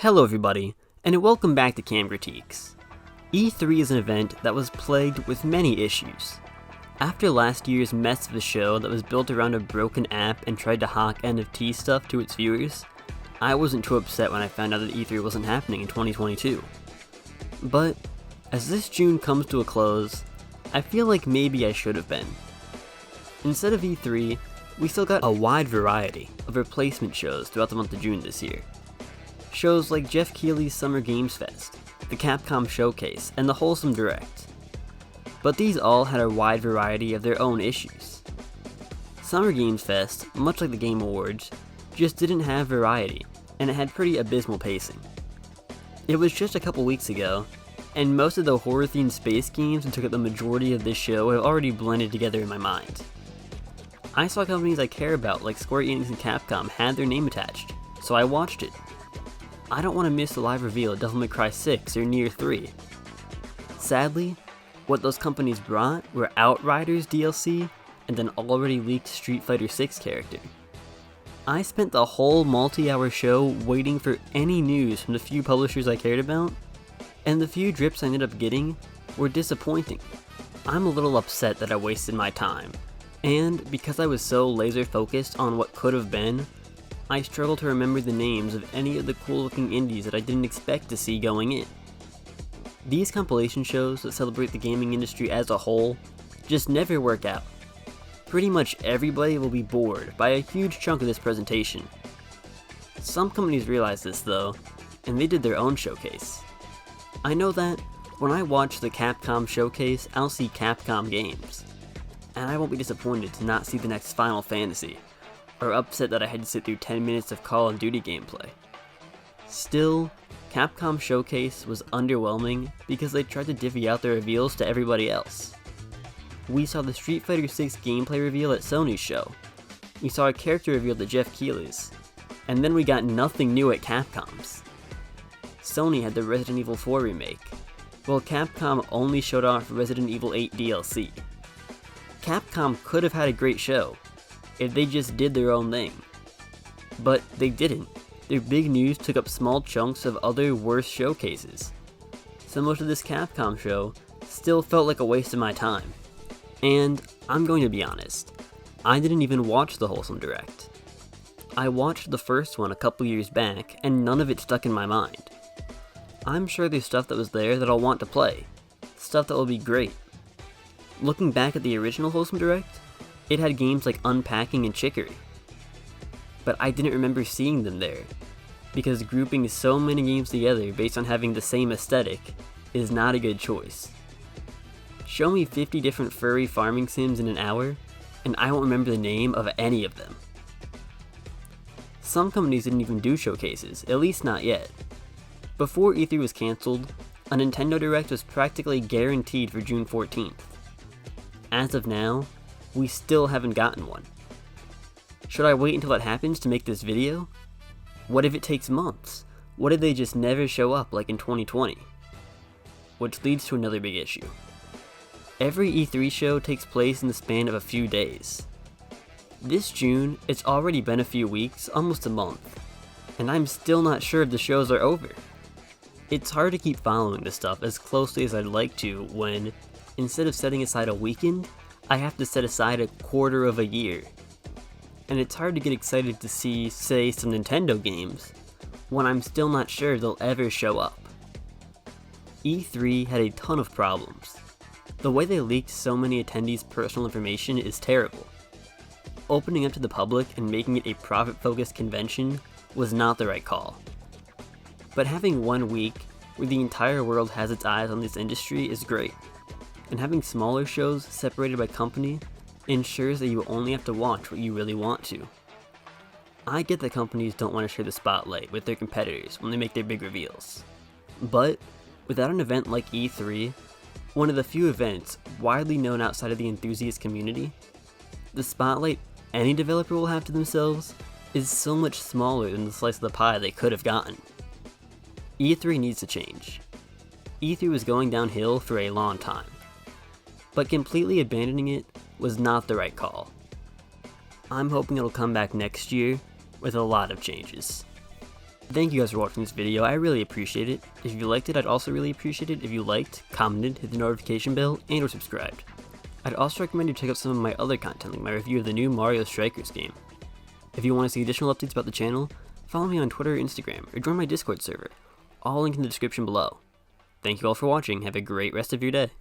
Hello everybody, and welcome back to Cam Critiques. E3 is an event that was plagued with many issues. After last year's mess of a show that was built around a broken app and tried to hawk NFT stuff to its viewers, I wasn't too upset when I found out that E3 wasn't happening in 2022. But, as this June comes to a close, I feel like maybe I should have been. Instead of E3, we still got a wide variety of replacement shows throughout the month of June this year. Shows like Geoff Keighley's Summer Games Fest, the Capcom Showcase, and the Wholesome Direct. But these all had a wide variety of their own issues. Summer Games Fest, much like the Game Awards, just didn't have variety, and it had pretty abysmal pacing. It was just a couple weeks ago, and most of the horror-themed space games that took up the majority of this show have already blended together in my mind. I saw companies I care about like Square Enix and Capcom had their name attached, so I watched it. I don't want to miss the live reveal of Devil May Cry 6 or Nier 3. Sadly, what those companies brought were Outriders DLC and an already leaked Street Fighter 6 character. I spent the whole multi-hour show waiting for any news from the few publishers I cared about, and the few drips I ended up getting were disappointing. I'm a little upset that I wasted my time, and because I was so laser focused on what could have been, I struggle to remember the names of any of the cool looking indies that I didn't expect to see going in. These compilation shows that celebrate the gaming industry as a whole just never work out. Pretty much everybody will be bored by a huge chunk of this presentation. Some companies realize this though, and they did their own showcase. I know that when I watch the Capcom Showcase, I'll see Capcom games, and I won't be disappointed to not see the next Final Fantasy, or upset that I had to sit through 10 minutes of Call of Duty gameplay. Still, Capcom Showcase was underwhelming because they tried to divvy out their reveals to everybody else. We saw the Street Fighter 6 gameplay reveal at Sony's show, we saw a character reveal at Geoff Keighley's, and then we got nothing new at Capcom's. Sony had the Resident Evil 4 remake, while Capcom only showed off Resident Evil 8 DLC. Capcom could have had a great show if they just did their own thing. But they didn't. Their big news took up small chunks of other worse showcases. So most of this Capcom show still felt like a waste of my time. And I'm going to be honest, I didn't even watch the Wholesome Direct. I watched the first one a couple years back and none of it stuck in my mind. I'm sure there's stuff that was there that I'll want to play, stuff that will be great. Looking back at the original Wholesome Direct, it had games like Unpacking and Chicory. But I didn't remember seeing them there, because grouping so many games together based on having the same aesthetic is not a good choice. Show me 50 different furry farming sims in an hour, and I won't remember the name of any of them. Some companies didn't even do showcases, at least not yet. Before E3 was cancelled, a Nintendo Direct was practically guaranteed for June 14th. As of now, we still haven't gotten one. Should I wait until that happens to make this video? What if it takes months? What if they just never show up like in 2020? Which leads to another big issue. Every E3 show takes place in the span of a few days. This June, it's already been a few weeks, almost a month, and I'm still not sure if the shows are over. It's hard to keep following this stuff as closely as I'd like to when, instead of setting aside a weekend, I have to set aside a quarter of a year. And it's hard to get excited to see, say, some Nintendo games, when I'm still not sure they'll ever show up. E3 had a ton of problems. The way they leaked so many attendees' personal information is terrible. Opening up to the public and making it a profit-focused convention was not the right call. But having 1 week where the entire world has its eyes on this industry is great. And having smaller shows separated by company ensures that you only have to watch what you really want to. I get that companies don't want to share the spotlight with their competitors when they make their big reveals. But without an event like E3, one of the few events widely known outside of the enthusiast community, the spotlight any developer will have to themselves is so much smaller than the slice of the pie they could have gotten. E3 needs to change. E3 was going downhill for a long time, but completely abandoning it was not the right call. I'm hoping it'll come back next year with a lot of changes. Thank you guys for watching this video, I really appreciate it. If you liked it, I'd also really appreciate it if you liked, commented, hit the notification bell, and or subscribed. I'd also recommend you check out some of my other content, like my review of the new Mario Strikers game. If you want to see additional updates about the channel, follow me on Twitter or Instagram, or join my Discord server, all linked in the description below. Thank you all for watching, have a great rest of your day.